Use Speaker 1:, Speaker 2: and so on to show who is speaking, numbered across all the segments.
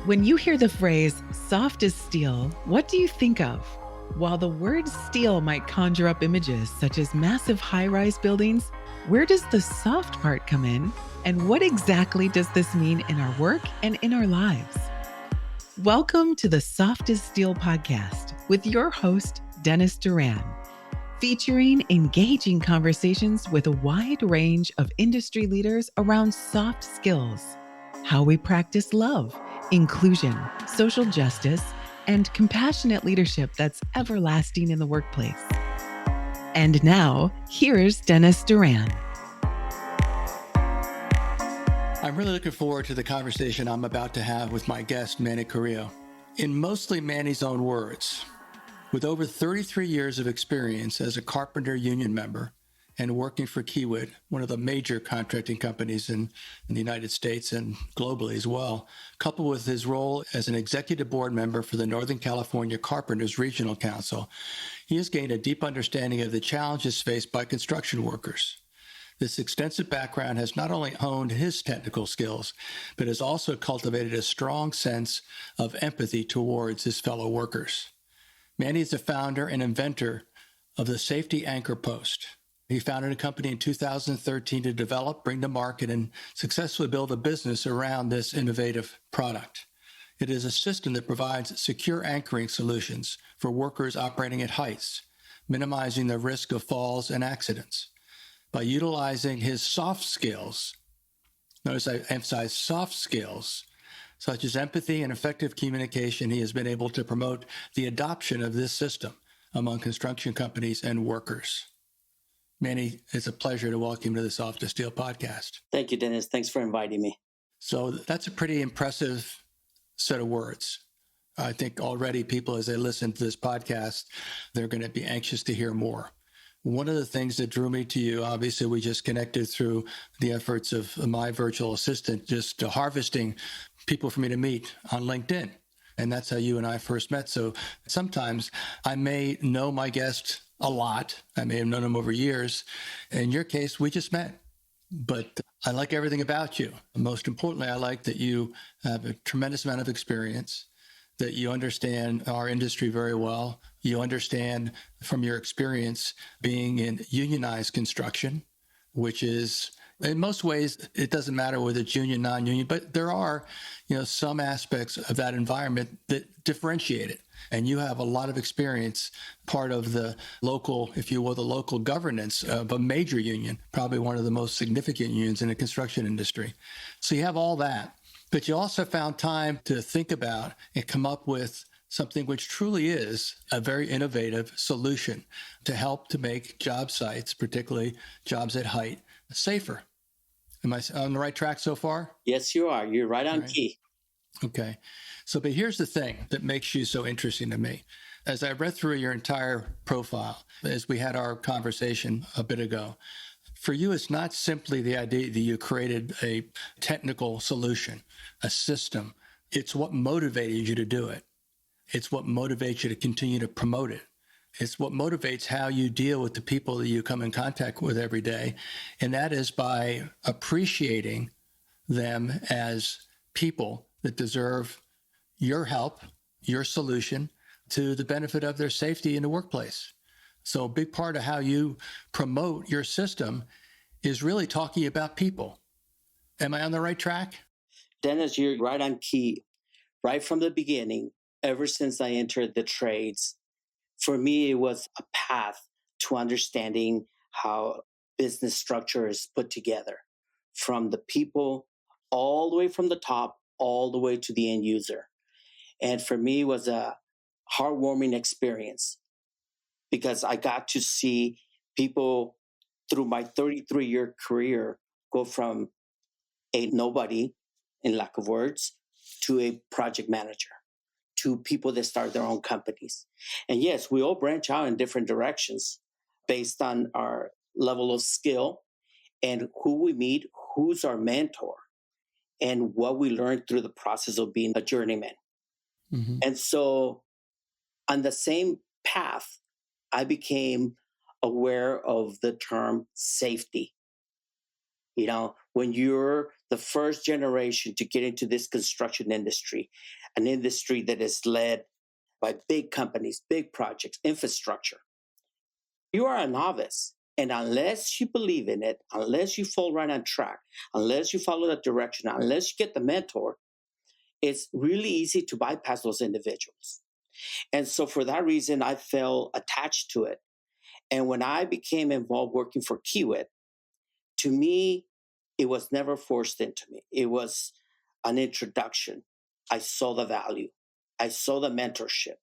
Speaker 1: When you hear the phrase soft as steel, what do you think of? While the word steel might conjure up images such as massive high rise buildings, where does the soft part come in? And what exactly does this mean in our work and in our lives? Welcome to the Soft as Steel podcast with your host, Dennis Doran, featuring engaging conversations with a wide range of industry leaders around soft skills, how we practice love, inclusion, social justice, and compassionate leadership that's everlasting in the workplace. And now, here's Dennis Doran.
Speaker 2: I'm really looking forward to the conversation I'm about to have with my guest, Manny Carrillo. In mostly Manny's own words, with over 33 years of experience as a carpenter union member and working for Kiewit, one of the major contracting companies in the United States and globally as well, coupled with his role as an executive board member for the Northern California Carpenters Regional Council, he has gained a deep understanding of the challenges faced by construction workers. This extensive background has not only honed his technical skills, but has also cultivated a strong sense of empathy towards his fellow workers. Manny is the founder and inventor of the Safety Anchor Post. He founded a company in 2013 to develop, bring to market, and successfully build a business around this innovative product. It is a system that provides secure anchoring solutions for workers operating at heights, minimizing the risk of falls and accidents. By utilizing his soft skills, notice I emphasize soft skills, such as empathy and effective communication, he has been able to promote the adoption of this system among construction companies and workers. Manny, it's a pleasure to welcome you to the Soft as Steel podcast.
Speaker 3: Thank you, Dennis. Thanks for inviting me.
Speaker 2: So that's a pretty impressive set of words. I think already people, as they listen to this podcast, they're going to be anxious to hear more. One of the things that drew me to you, obviously, we just connected through the efforts of my virtual assistant, just harvesting people for me to meet on LinkedIn. And that's how you and I first met. So sometimes I may know my guest a lot. I may have known him over years. In your case, we just met. But I like everything about you. Most importantly, I like that you have a tremendous amount of experience, that you understand our industry very well. You understand from your experience being in unionized construction, which is, in most ways, it doesn't matter whether it's union, non-union, but there are, some aspects of that environment that differentiate it. And you have a lot of experience, part of the local, if you will, the local governance of a major union, probably one of the most significant unions in the construction industry. So you have all that. But you also found time to think about and come up with something which truly is a very innovative solution to help to make job sites, particularly jobs at height, safer. Am I on the right track so far?
Speaker 3: Yes, you are. You're right on key.
Speaker 2: Okay. But here's the thing that makes you so interesting to me. As I read through your entire profile, as we had our conversation a bit ago, for you, it's not simply the idea that you created a technical solution, a system. It's what motivated you to do it. It's what motivates you to continue to promote it. It's what motivates how you deal with the people that you come in contact with every day. And that is by appreciating them as people that deserve your help, your solution to the benefit of their safety in the workplace. So a big part of how you promote your system is really talking about people. Am I on the right track?
Speaker 3: Dennis, you're right on key. Right from the beginning, ever since I entered the trades, for me, it was a path to understanding how business structure is put together, from the people all the way from the top, all the way to the end user. And for me, it was a heartwarming experience because I got to see people through my 33-year career go from a nobody, in lack of words, to a project manager, to people that start their own companies. And yes, we all branch out in different directions based on our level of skill and who we meet, who's our mentor, and what we learn through the process of being a journeyman. Mm-hmm. And so on the same path, I became aware of the term safety. When you're the first generation to get into this construction industry, an industry that is led by big companies, big projects, infrastructure, you are a novice. And unless you believe in it, unless you fall right on track, unless you follow that direction, unless you get the mentor, it's really easy to bypass those individuals. And so for that reason, I felt attached to it. And when I became involved working for Kiewit, to me, it was never forced into me. It was an introduction. I saw the value, I saw the mentorship.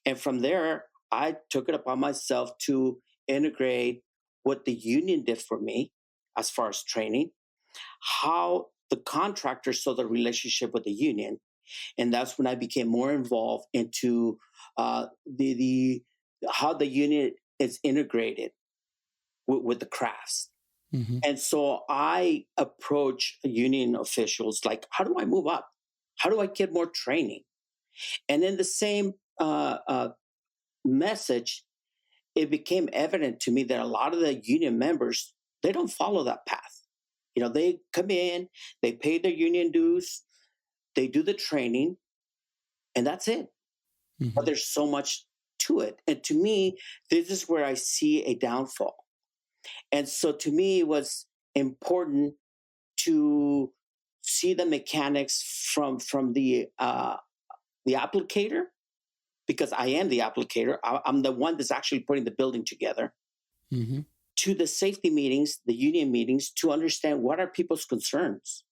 Speaker 3: And from there, I took it upon myself to integrate what the union did for me as far as training, how the contractors saw the relationship with the union. And that's when I became more involved into the how the union is integrated with the crafts.
Speaker 2: Mm-hmm.
Speaker 3: And so I approach union officials like, how do I move up? How do I get more training? And in the same message, it became evident to me that a lot of the union members, they don't follow that path. They come in, they pay their union dues, they do the training, and that's it. But
Speaker 2: Mm-hmm.
Speaker 3: there's so much to it. And to me, this is where I see a downfall. And so to me, it was important to see the mechanics from the applicator, because I am the applicator. I'm the one that's actually putting the building together,
Speaker 2: Mm-hmm.
Speaker 3: to the safety meetings, the union meetings, to understand what are people's concerns.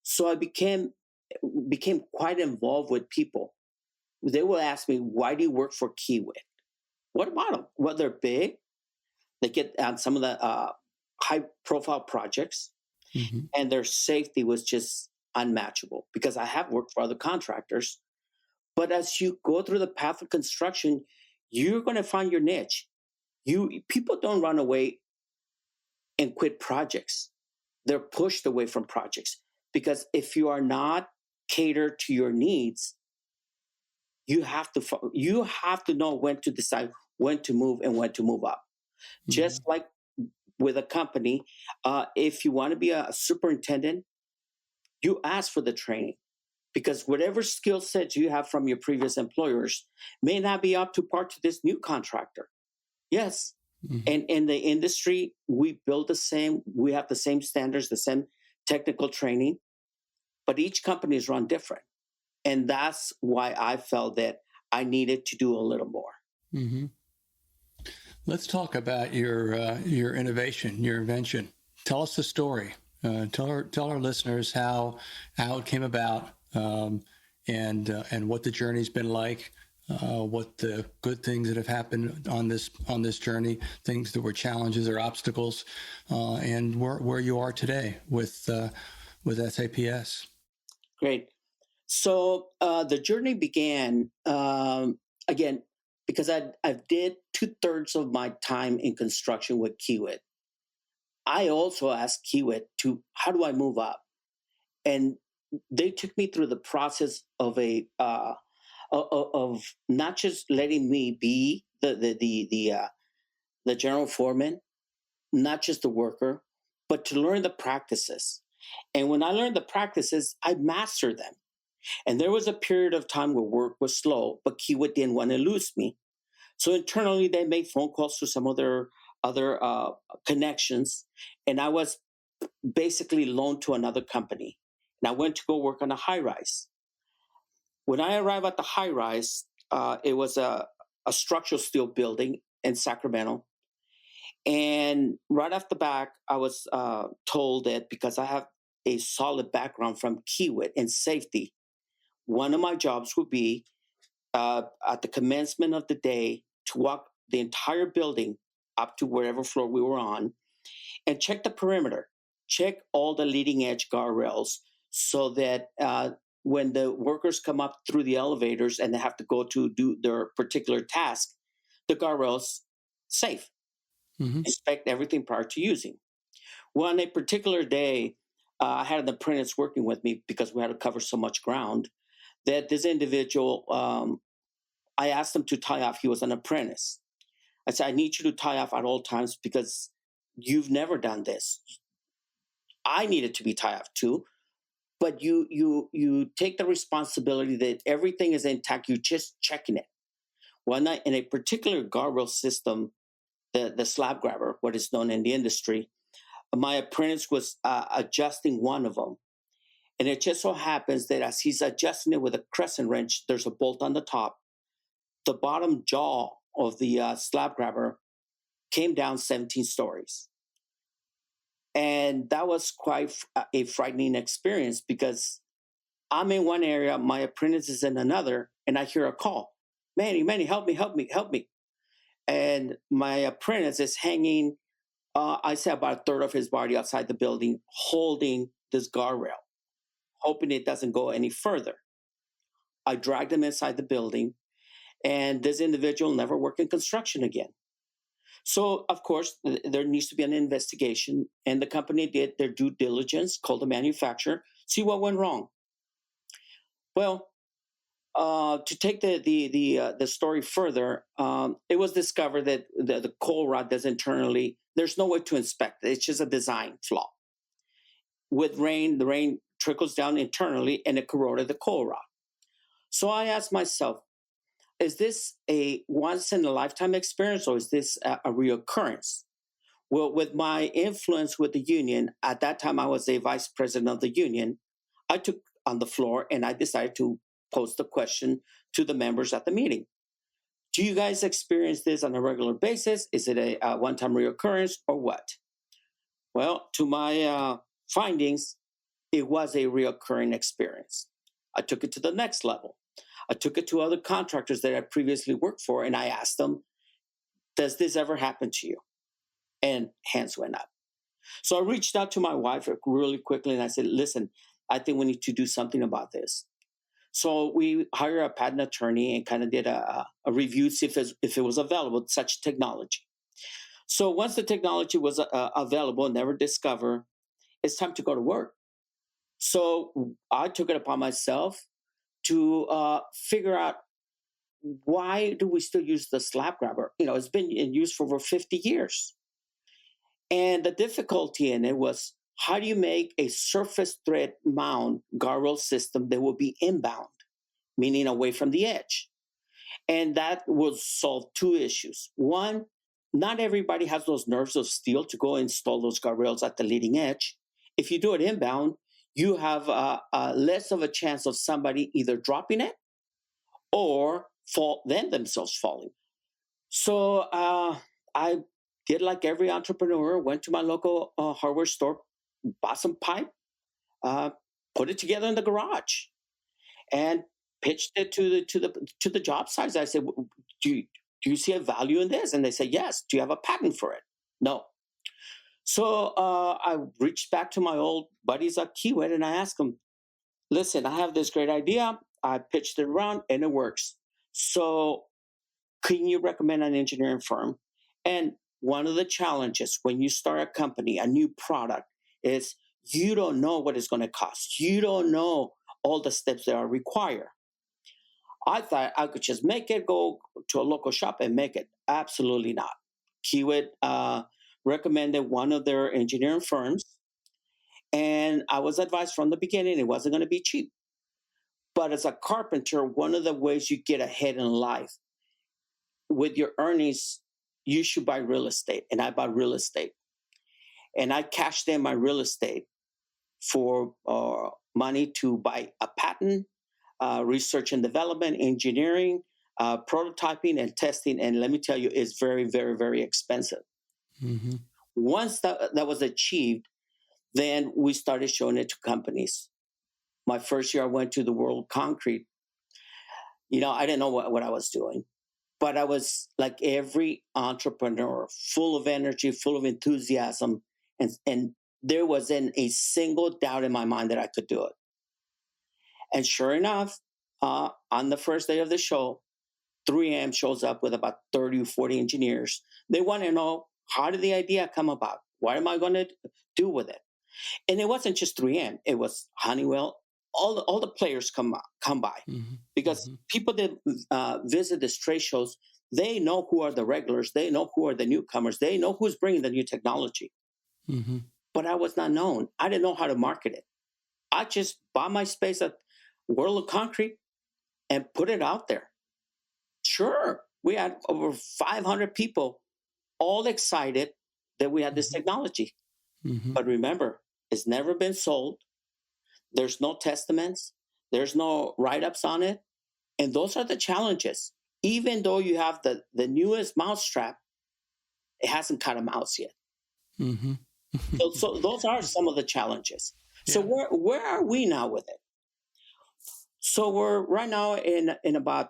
Speaker 3: So I became quite involved with people. They will ask me, "Why do you work for Kiewit? What about them? Well, they're big. They get on some of the high-profile projects,
Speaker 2: Mm-hmm.
Speaker 3: and their safety was just unmatchable." Because I have worked for other contractors, but as you go through the path of construction, you're going to find your niche. People don't run away and quit projects. They're pushed away from projects because if you are not catered to your needs, you have to know when to decide when to move and when to move up.
Speaker 2: Mm-hmm.
Speaker 3: Just like with a company, if you want to be a superintendent, you ask for the training, because whatever skill sets you have from your previous employers may not be up to par to this new contractor. Yes.
Speaker 2: Mm-hmm.
Speaker 3: And in the industry, we have the same standards, the same technical training, but each company is run different. And that's why I felt that I needed to do a little more.
Speaker 2: Mm-hmm. Let's talk about your innovation, your invention. Tell us the story. Tell our listeners how it came about, and what the journey's been like. What the good things that have happened on this journey, things that were challenges or obstacles, and where you are today with SAPS.
Speaker 3: Great. So the journey began again because I did 2/3 of my time in construction with Kiewit. I also asked Kiewit to, how do I move up? And they took me through the process of of not just letting me be the general foreman, not just the worker, but to learn the practices. And when I learned the practices, I mastered them. And there was a period of time where work was slow, but Kiewit didn't want to lose me. So internally, they made phone calls to some other connections, and I was basically loaned to another company. And I went to go work on a high rise. When I arrived at the high rise, it was a structural steel building in Sacramento. And right off the back, I was told that because I have a solid background from Kiewit in safety, one of my jobs would be at the commencement of the day to walk the entire building up to wherever floor we were on and check the perimeter, check all the leading edge guardrails so that when the workers come up through the elevators and they have to go to do their particular task, the guardrails safe.
Speaker 2: Mm-hmm.
Speaker 3: Inspect everything prior to using. Well, on a particular day, I had an apprentice working with me because we had to cover so much ground that this individual, I asked him to tie off. He was an apprentice. I said, I need you to tie off at all times because you've never done this. I needed to be tied up too. But you take the responsibility that everything is intact. You're just checking it. One night in a particular guardrail system, the slab grabber, what is known in the industry, my apprentice was adjusting one of them. And it just so happens that as he's adjusting it with a crescent wrench, there's a bolt on the top. The bottom jaw of the slab grabber came down 17 stories. And that was quite a frightening experience because I'm in one area, my apprentice is in another, and I hear a call, Manny, help me, help me, help me. And my apprentice is hanging, I say about a third of his body outside the building, holding this guardrail, hoping it doesn't go any further. I dragged him inside the building, and this individual never worked in construction again. So, of course, there needs to be an investigation, and the company did their due diligence, called the manufacturer, see what went wrong. Well, to take the story further, it was discovered that the coal rod does internally. There's no way to inspect it. It's just a design flaw. With rain, the rain trickles down internally, and it corroded the coal rod. So I asked myself, is this a once in a lifetime experience, or is this a reoccurrence? Well, with my influence with the union, at that time I was a vice president of the union, I took on the floor and I decided to pose the question to the members at the meeting. Do you guys experience this on a regular basis? Is it a one-time reoccurrence or what? Well, to my findings, it was a reoccurring experience. I took it to the next level. I took it to other contractors that I previously worked for, and I asked them, does this ever happen to you? And hands went up. So I reached out to my wife really quickly, and I said, listen, I think we need to do something about this. So we hired a patent attorney and kind of did a review, see if it was available, such technology. So once the technology was available, never discovered, it's time to go to work. So I took it upon myself to figure out, why do we still use the slab grabber? It's been in use for over 50 years. And the difficulty in it was, how do you make a surface thread mount guardrail system that will be inbound, meaning away from the edge? And that will solve two issues. One, not everybody has those nerves of steel to go install those guardrails at the leading edge. If you do it inbound, you have less of a chance of somebody either dropping it or themselves falling. So I did like every entrepreneur, went to my local hardware store, bought some pipe, put it together in the garage, and pitched it to the job sites. I said, do you see a value in this? And they said, yes. Do you have a patent for it? No. So I reached back to my old buddies at Kiewit, and I asked them, listen, I have this great idea. I pitched it around, and it works. So can you recommend an engineering firm? And one of the challenges when you start a company, a new product, is you don't know what it's going to cost. You don't know all the steps that are required. I thought I could just make it, go to a local shop and make it. Absolutely not. Kiewit recommended one of their engineering firms, and I was advised from the beginning it wasn't going to be cheap. But as a carpenter, one of the ways you get ahead in life with your earnings, you should buy real estate. And I bought real estate. And I cashed in my real estate for money to buy a patent, research and development, engineering, prototyping, and testing. And let me tell you, it's very, very, very expensive. Mm-hmm. Once that was achieved, then we started showing it to companies. My first year, I went to the World Concrete. I didn't know what I was doing. But I was like every entrepreneur, full of energy, full of enthusiasm. And there wasn't a single doubt in my mind that I could do it. And sure enough, on the first day of the show, 3M shows up with about 30 or 40 engineers. They want to know, how did the idea come about? What am I going to do with it? And it wasn't just 3M. It was Honeywell. All the players come by, mm-hmm. because mm-hmm. people that visit these trade shows, they know who are the regulars, they know who are the newcomers, they know who's bringing the new technology. Mm-hmm. but I was not known. I didn't know how to market it. I just bought my space at World of Concrete and put it out there. Sure, we had over 500 people all excited that we had this
Speaker 2: Mm-hmm.
Speaker 3: technology.
Speaker 2: Mm-hmm.
Speaker 3: But remember, it's never been sold. There's no testaments, there's no write ups on it. And those are the challenges. Even though you have the newest mousetrap, it hasn't cut a mouse yet.
Speaker 2: Mm-hmm.
Speaker 3: So those are some of the challenges. So
Speaker 2: Yeah.
Speaker 3: where are we now with it? So we're right now in about,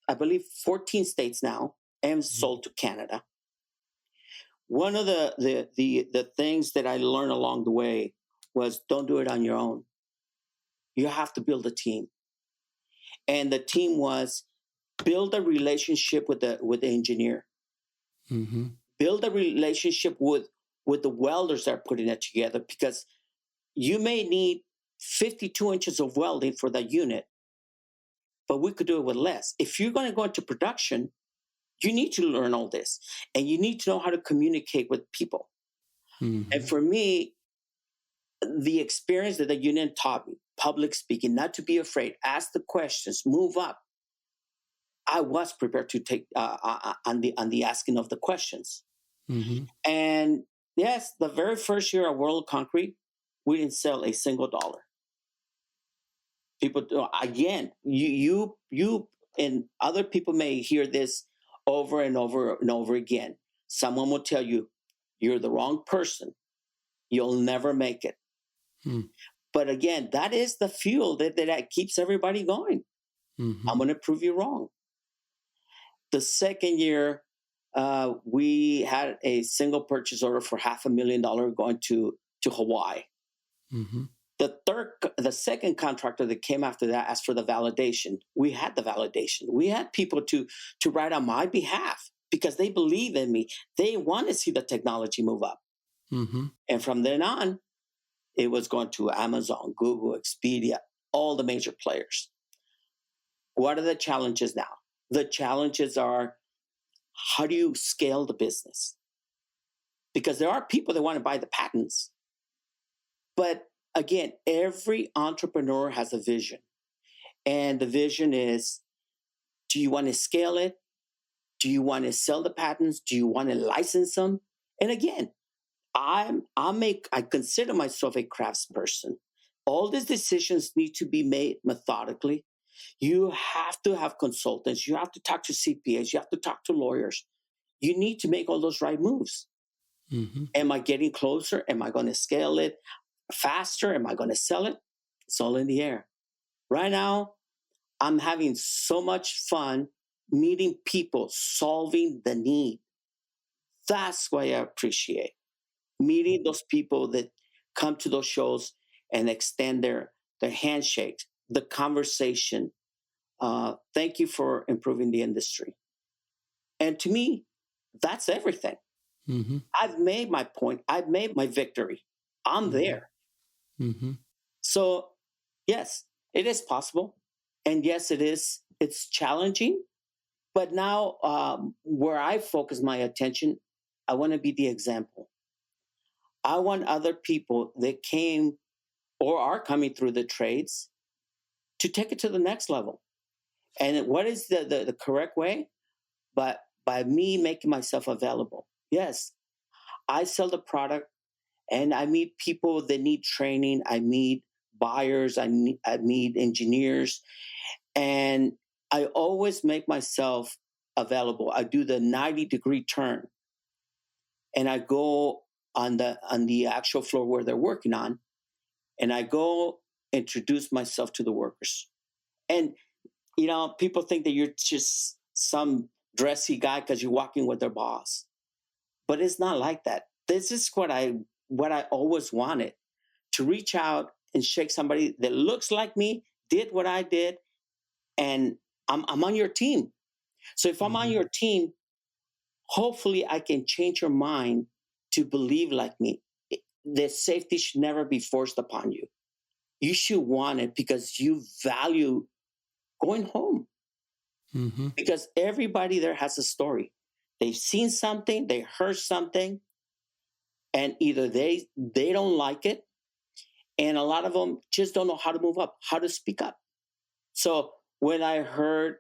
Speaker 3: I believe, 14 states now, and sold to Canada. One of the things that I learned along the way was don't do it on your own. You have to build a team, and the team was build a relationship with the engineer,
Speaker 2: Mm-hmm.
Speaker 3: build a relationship with the welders that are putting it together, because you may need 52 inches of welding for that unit, but we could do it with less. If you're going to go into production, you need to learn all this, and you need to know how to communicate with people. And
Speaker 2: Mm-hmm.
Speaker 3: for me, the experience that the union taught me, public speaking, not to be afraid, ask the questions, move up. I was prepared to take on the asking of the questions.
Speaker 2: Mm-hmm.
Speaker 3: And yes, the very first year at World Concrete, we didn't sell a single dollar. People, again, you and other people may hear this over and over and over again. Someone will tell you, you're the wrong person. You'll never make it.
Speaker 2: Mm-hmm.
Speaker 3: But again, that is the fuel that keeps everybody going.
Speaker 2: Mm-hmm.
Speaker 3: I'm going to prove you wrong. The second year, we had a single purchase order for $500,000 going to Hawaii.
Speaker 2: Mm-hmm.
Speaker 3: The second contractor that came after that asked for the validation. We had the validation. We had people to write on my behalf because they believe in me. They want to see the technology move up.
Speaker 2: Mm-hmm.
Speaker 3: And from then on, it was going to Amazon, Google, Expedia, all the major players. What are the challenges now? The challenges are, how do you scale the business? Because there are people that want to buy the patents. But again, every entrepreneur has a vision. And the vision is, do you want to scale it? Do you want to sell the patents? Do you want to license them? And again, I consider myself a craftsperson. All these decisions need to be made methodically. You have to have consultants. You have to talk to CPAs. You have to talk to lawyers. You need to make all those right moves.
Speaker 2: Mm-hmm.
Speaker 3: Am I getting closer? Am I going to scale it faster? Am I going to sell it? It's all in the air. Right now, I'm having so much fun meeting people, solving the need. That's why I appreciate meeting those people that come to those shows and extend their handshake, the conversation. Thank you for improving the industry. And to me, that's everything.
Speaker 2: Mm-hmm.
Speaker 3: I've made my point. I've made my victory. I'm
Speaker 2: Mm-hmm.
Speaker 3: there.
Speaker 2: Mm-hmm.
Speaker 3: So, yes, it is possible. And yes, it is. It's challenging. But now, where I focus my attention, I want to be the example. I want other people that came or are coming through the trades to take it to the next level. And what is the correct way? But by me making myself available. Yes, I sell the product and I meet people that need training. I meet buyers. I meet engineers. And I always make myself available. I do the 90-degree turn and I go on the actual floor where they're working on, and I go introduce myself to the workers. And people think that you're just some dressy guy because you're walking with their boss, but it's not like that. This is what I always wanted, to reach out and shake somebody that looks like me, did what I did, and I'm on your team. So if I'm on
Speaker 2: Mm-hmm.
Speaker 3: your team, hopefully I can change your mind to believe like me. The safety should never be forced upon you. You should want it because you value going home.
Speaker 2: Mm-hmm.
Speaker 3: Because everybody there has a story. They've seen something, they heard something, and either they don't like it, and a lot of them just don't know how to move up, how to speak up. So when I heard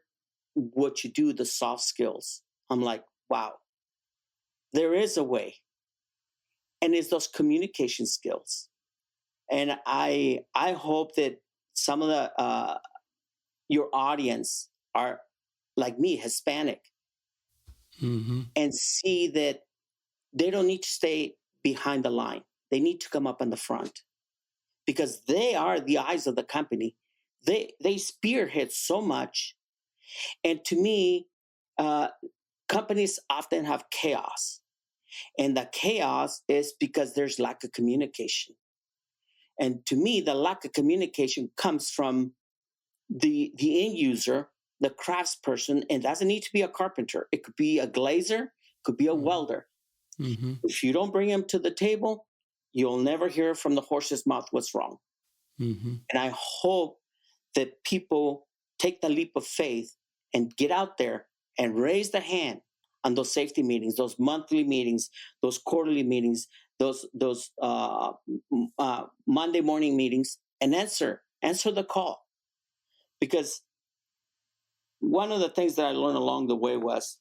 Speaker 3: what you do, the soft skills, I'm like, wow, there is a way, and it's those communication skills. And I hope that some of the your audience are like me, Hispanic,
Speaker 2: Mm-hmm.
Speaker 3: and see that they don't need to stay behind the line. They need to come up in the front because they are the eyes of the company. They spearhead so much, and to me, uh, companies often have chaos, and the chaos is because there's lack of communication. And to me, the lack of communication comes from the end user, the craftsperson, and doesn't need to be a carpenter. It could be a glazer, could be a welder.
Speaker 2: Mm-hmm.
Speaker 3: If you don't bring them to the table, you'll never hear from the horse's mouth what's wrong.
Speaker 2: Mm-hmm.
Speaker 3: And I hope that people take the leap of faith and get out there and raise their hand on those safety meetings, those monthly meetings, those quarterly meetings, those Monday morning meetings, and answer the call. Because one of the things that I learned along the way was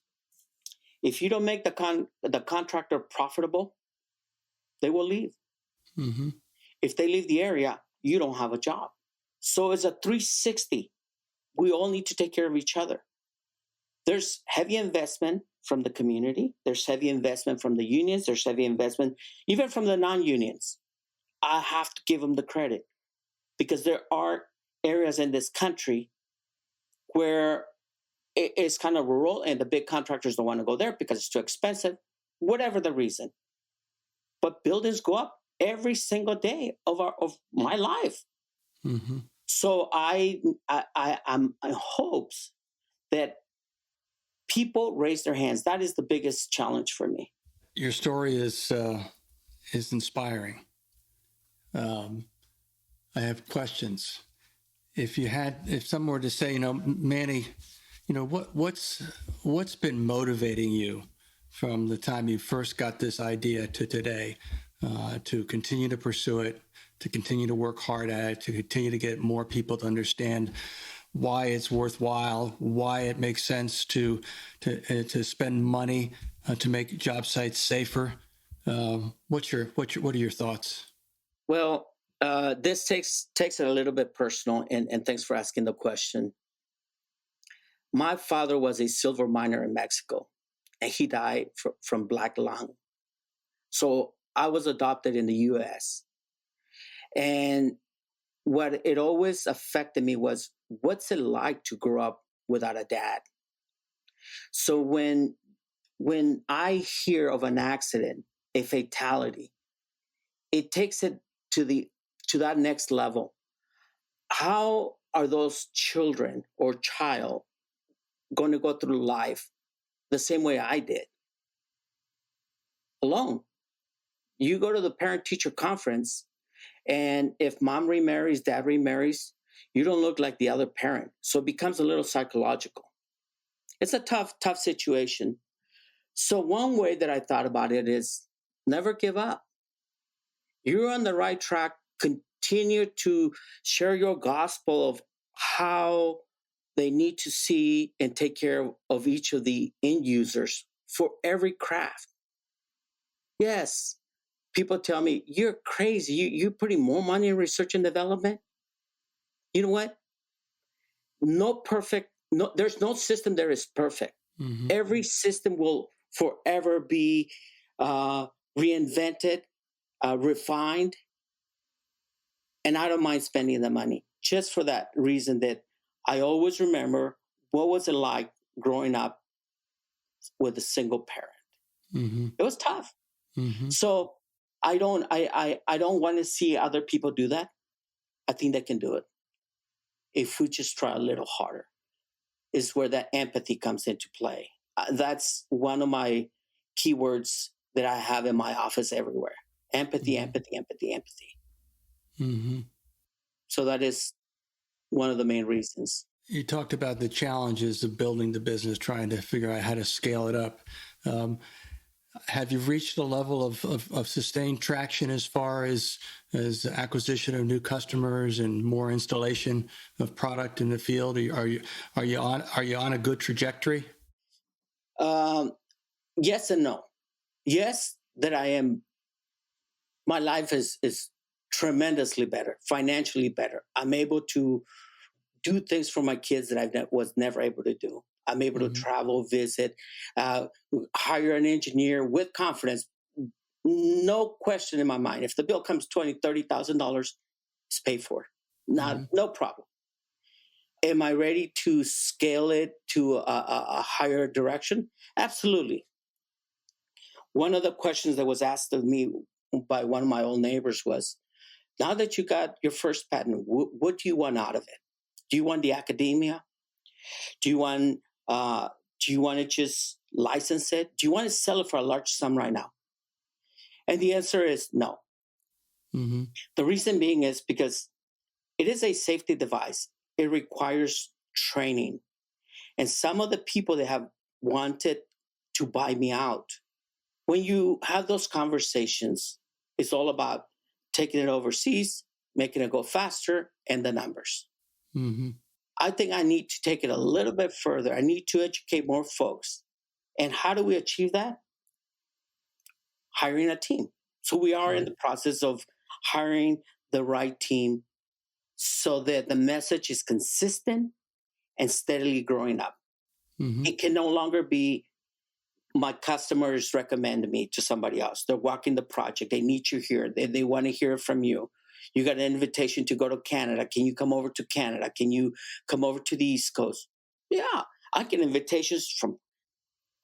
Speaker 3: if you don't make the contractor profitable, they will leave.
Speaker 2: Mm-hmm.
Speaker 3: If they leave the area, you don't have a job. So it's a 360. We all need to take care of each other. There's heavy investment from the community. There's heavy investment from the unions. There's heavy investment even from the non-unions. I have to give them the credit because there are areas in this country where it's kind of rural and the big contractors don't want to go there because it's too expensive, whatever the reason. But buildings go up every single day of my life.
Speaker 2: Mm-hmm.
Speaker 3: So I'm in hopes that people raise their hands. That is the biggest challenge for me.
Speaker 2: Your story is inspiring. I have questions. If someone were to say, Manny, what's been motivating you from the time you first got this idea to today, to continue to pursue it, to continue to work hard at it, to continue to get more people to understand why it's worthwhile, why it makes sense to spend money to make job sites safer. What are your thoughts?
Speaker 3: Well, this takes it a little bit personal, and thanks for asking the question. My father was a silver miner in Mexico, and he died from black lung. So I was adopted in the U.S. And what it always affected me was what's it like to grow up without a dad. So when I hear of an accident, a fatality, it takes it to that next level. How are those children or child going to go through life the same way I did? Alone. You go to the parent teacher conference, and if mom remarries, dad remarries, you don't look like the other parent. So it becomes a little psychological. It's a tough situation. So one way that I thought about it is never give up. You're on the right track. Continue to share your gospel of how they need to see and take care of each of the end users for every craft. Yes, people tell me, you're crazy. You're putting more money in research and development. You know what? There's no system that is perfect.
Speaker 2: Mm-hmm.
Speaker 3: Every system will forever be reinvented, refined, and I don't mind spending the money just for that reason that I always remember what was it like growing up with a single parent.
Speaker 2: Mm-hmm.
Speaker 3: It was tough.
Speaker 2: Mm-hmm.
Speaker 3: So I don't want to see other people do that. I think they can do it if we just try a little harder. Is where that empathy comes into play. That's one of my keywords that I have in my office everywhere. Empathy,
Speaker 2: Mm-hmm.
Speaker 3: empathy, empathy, empathy.
Speaker 2: Mm-hmm.
Speaker 3: So that is one of the main reasons.
Speaker 2: You talked about the challenges of building the business, trying to figure out how to scale it up. Have you reached a level of sustained traction as far as acquisition of new customers and more installation of product in the field? Are you on a good trajectory?
Speaker 3: Yes and no. Yes, that I am. My life is tremendously better, financially better. I'm able to do things for my kids that was never able to do. I'm able to
Speaker 2: Mm-hmm.
Speaker 3: travel, visit, uh, hire an engineer with confidence. No question in my mind. If the bill comes $20,000, $30,000, it's paid for. Not
Speaker 2: Mm-hmm.
Speaker 3: no problem. Am I ready to scale it to a higher direction? Absolutely. One of the questions that was asked of me by one of my old neighbors was, now that you got your first patent, what do you want out of it? Do you want the academia? Do you want uh, do you want to just license it? Do you want to sell it for a large sum right now? And the answer is no.
Speaker 2: Mm-hmm.
Speaker 3: The reason being is because it is a safety device. It requires training. And some of the people that have wanted to buy me out, when you have those conversations, it's all about taking it overseas, making it go faster, and the numbers.
Speaker 2: Mm-hmm.
Speaker 3: I think I need to take it a little bit further. I need to educate more folks. And how do we achieve that? Hiring a team. So we are in the process of hiring the right team so that the message is consistent and steadily growing up.
Speaker 2: Mm-hmm.
Speaker 3: It can no longer be my customers recommend me to somebody else. They're walking the project. They need you here. They want to hear it from you. You got an invitation to go to Canada. Can you come over to Canada? Can you come over to the East Coast? Yeah, I get invitations from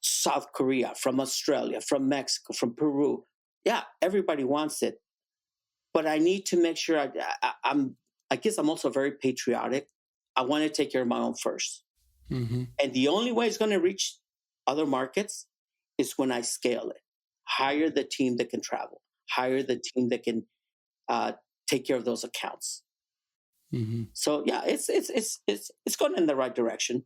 Speaker 3: South Korea, from Australia, from Mexico, from Peru. Yeah, everybody wants it. But I need to make sure I'm, I guess I'm also very patriotic. I want to take care of my own first.
Speaker 2: Mm-hmm.
Speaker 3: And the only way it's going to reach other markets is when I scale it. Hire the team that can travel, hire the team that can take care of those accounts.
Speaker 2: Mm-hmm.
Speaker 3: So yeah, it's going in the right direction.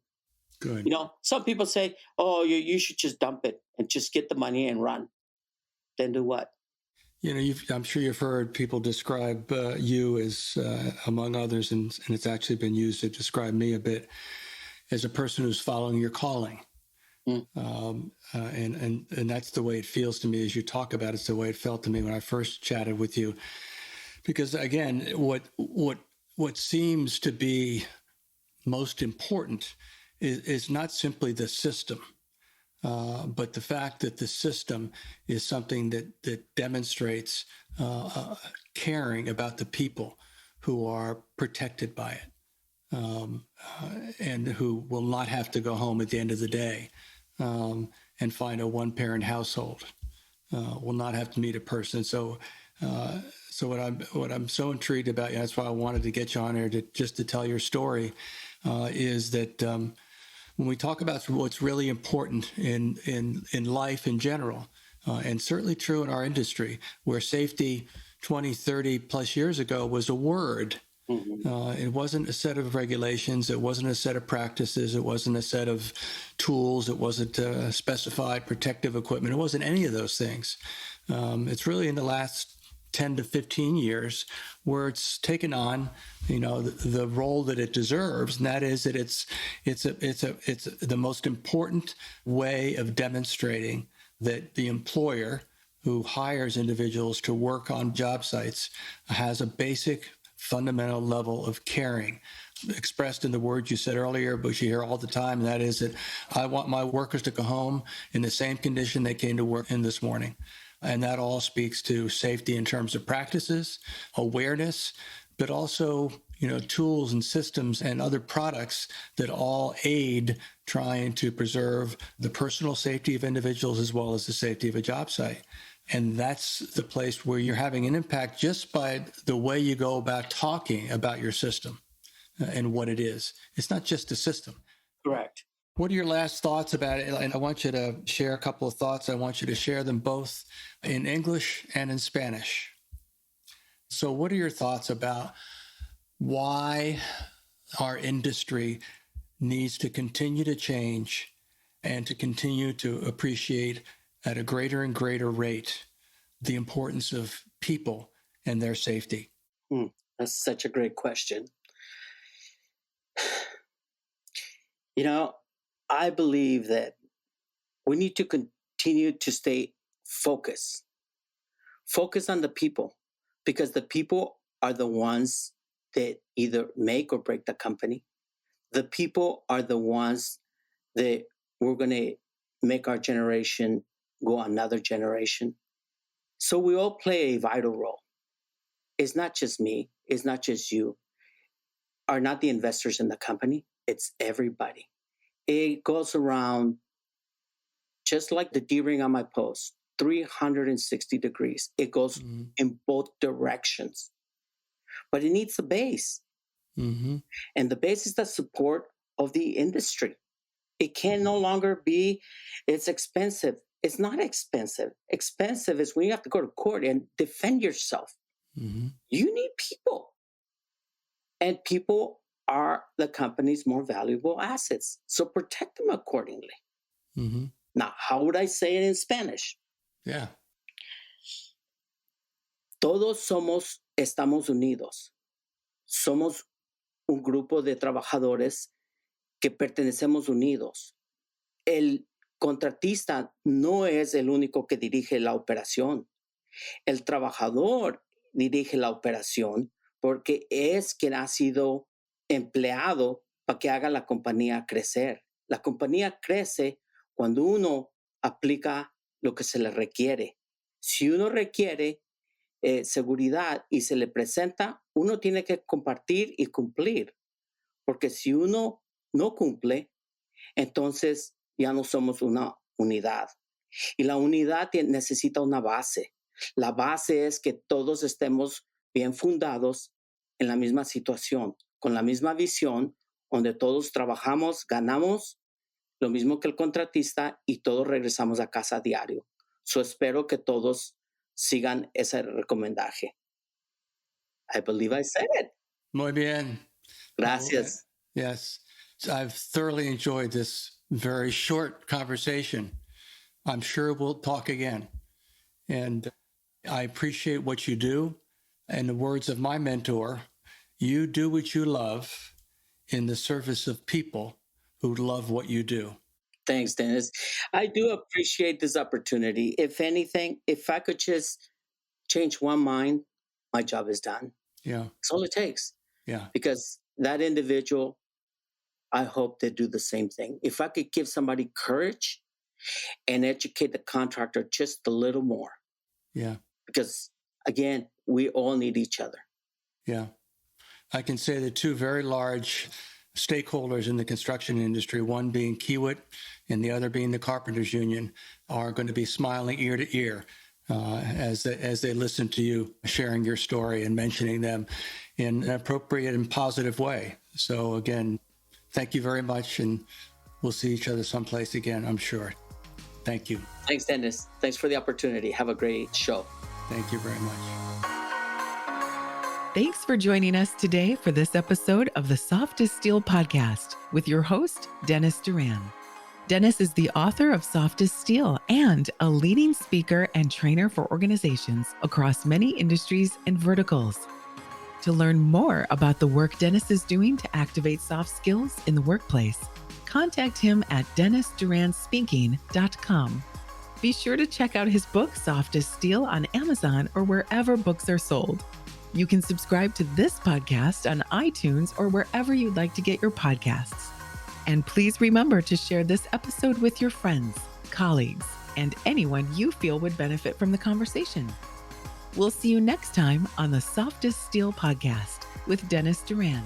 Speaker 2: Good.
Speaker 3: You know, some people say, "Oh, you should just dump it and just get the money and run." Then do what?
Speaker 2: You know, I'm sure you've heard people describe you as, among others, and it's actually been used to describe me a bit, as a person who's following your calling.
Speaker 3: Mm.
Speaker 2: And that's the way it feels to me as you talk about it. It's the way it felt to me when I first chatted with you. Because again, what seems to be most important is not simply the system, but the fact that the system is something that demonstrates caring about the people who are protected by it. And who will not have to go home at the end of the day and find a one-parent household. Will not have to meet a person. So what I'm so intrigued about, that's why I wanted to get you on here to tell your story, is that when we talk about what's really important in life in general, and certainly true in our industry, where safety 20, 30 plus years ago was a word.
Speaker 3: Mm-hmm.
Speaker 2: It wasn't a set of regulations. It wasn't a set of practices. It wasn't a set of tools. It wasn't specified protective equipment. It wasn't any of those things. It's really in the last 10 to 15 years where it's taken on, the role that it deserves, and that is that it's the most important way of demonstrating that the employer who hires individuals to work on job sites has a basic fundamental level of caring expressed in the words you said earlier, but you hear all the time, and that is that I want my workers to go home in the same condition they came to work in this morning. And that all speaks to safety in terms of practices, awareness, but also, tools and systems and other products that all aid trying to preserve the personal safety of individuals as well as the safety of a job site. And that's the place where you're having an impact just by the way you go about talking about your system and what it is. It's not just a system.
Speaker 3: Correct.
Speaker 2: What are your last thoughts about it? And I want you to share a couple of thoughts. I want you to share them both in English and in Spanish. So what are your thoughts about why our industry needs to continue to change and to continue to appreciate at a greater and greater rate the importance of people and their safety?
Speaker 3: That's such a great question. You know, I believe that we need to continue to stay focused. Focus on the people, because the people are the ones that either make or break the company. The people are the ones that we're going to make our generation go another generation. So we all play a vital role. It's not just me, it's not just you, are not the investors in the company, it's everybody. It goes around just like the D-ring on my post, 360 degrees. It goes in both directions, but it needs a base.
Speaker 2: Mm-hmm.
Speaker 3: And the base is the support of the industry. It can no longer be, it's expensive. It's not expensive. Expensive is when you have to go to court and defend yourself.
Speaker 2: Mm-hmm.
Speaker 3: You need people. And people are the company's more valuable assets. So protect them accordingly.
Speaker 2: Mm-hmm.
Speaker 3: Now, how would I say it in Spanish?
Speaker 2: Yeah.
Speaker 3: Todos estamos unidos. Somos un grupo de trabajadores que pertenecemos unidos. El contratista no es el único que dirige la operación. El trabajador dirige la operación porque es quien ha sido empleado para que haga la compañía crecer. La compañía crece cuando uno aplica lo que se le requiere. Si uno requiere seguridad y se le presenta, uno tiene que compartir y cumplir. Porque si uno no cumple, entonces ya no somos una unidad. Y la unidad necesita una base. La base es que todos estemos bien fundados en la misma situación, con la misma visión, donde todos trabajamos, ganamos lo mismo que el contratista y todos regresamos a casa a diario. So espero que todos sigan ese recomendaje. I believe I said it.
Speaker 2: Muy bien.
Speaker 3: Gracias.
Speaker 2: Yes. I've thoroughly enjoyed this very short conversation. I'm sure we'll talk again. And I appreciate what you do. In the words of my mentor, you do what you love in the service of people who love what you do.
Speaker 3: Thanks, Dennis. I do appreciate this opportunity. If anything, if I could just change one mind, my job is done.
Speaker 2: Yeah.
Speaker 3: That's all it takes.
Speaker 2: Yeah.
Speaker 3: Because that individual, I hope they do the same thing. If I could give somebody courage and educate the contractor just a little more.
Speaker 2: Yeah.
Speaker 3: Because again, we all need each other.
Speaker 2: Yeah. I can say that two very large stakeholders in the construction industry, one being Kiewit and the other being the Carpenters Union, are going to be smiling ear to ear as they listen to you sharing your story and mentioning them in an appropriate and positive way. So again, thank you very much, and we'll see each other someplace again, I'm sure. Thank you.
Speaker 3: Thanks, Dennis. Thanks for the opportunity. Have a great show.
Speaker 2: Thank you very much.
Speaker 1: Thanks for joining us today for this episode of the Soft as Steel podcast with your host, Dennis Doran. Dennis is the author of Soft as Steel and a leading speaker and trainer for organizations across many industries and verticals. To learn more about the work Dennis is doing to activate soft skills in the workplace, contact him at DennisDuranSpeaking.com. Be sure to check out his book, Soft as Steel, on Amazon or wherever books are sold. You can subscribe to this podcast on iTunes or wherever you'd like to get your podcasts. And please remember to share this episode with your friends, colleagues, and anyone you feel would benefit from the conversation. We'll see you next time on the Soft as Steel podcast with Dennis Doran.